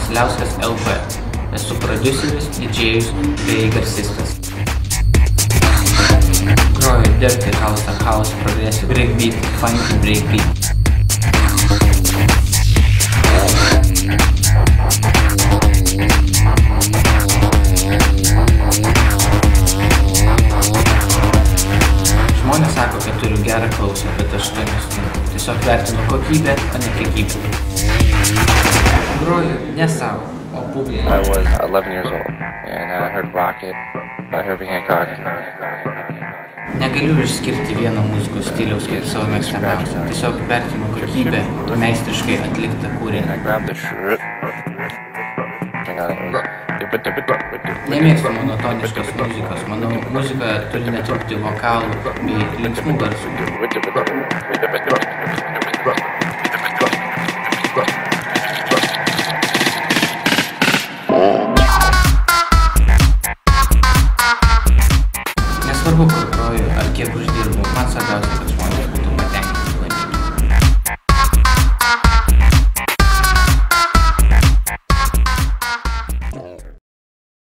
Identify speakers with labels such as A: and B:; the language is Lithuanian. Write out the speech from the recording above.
A: Vasiliauskas LP. Esu prodiuseris, didžėjus bei garsistas. Groju dirty house, progressive breakbeat, funky breakbeat. Žmonės sako, kad turiu gerą klausą, bet aš to nesutinku. Tiesiog vertinu kokybę, o ne kiekybę. Groju ne savo, o publikai.
B: I was 11 years old and I heard Rocket by Herbie Hancock.
A: Negaliu išskirti vieno muzikos stiliaus kaip savo mėgstamiausią. Tiesiog vertinu kokybę, meistriškai atliktą kūrinį.
B: I grabbed the shirt.
A: Nemėgstu monotoniškos muzikos. Manau, muzika turi netrūkti vokalų bei linksmų garsų. Nesvarbu, kur groju ar kiek uždirbu, man svarbiausia,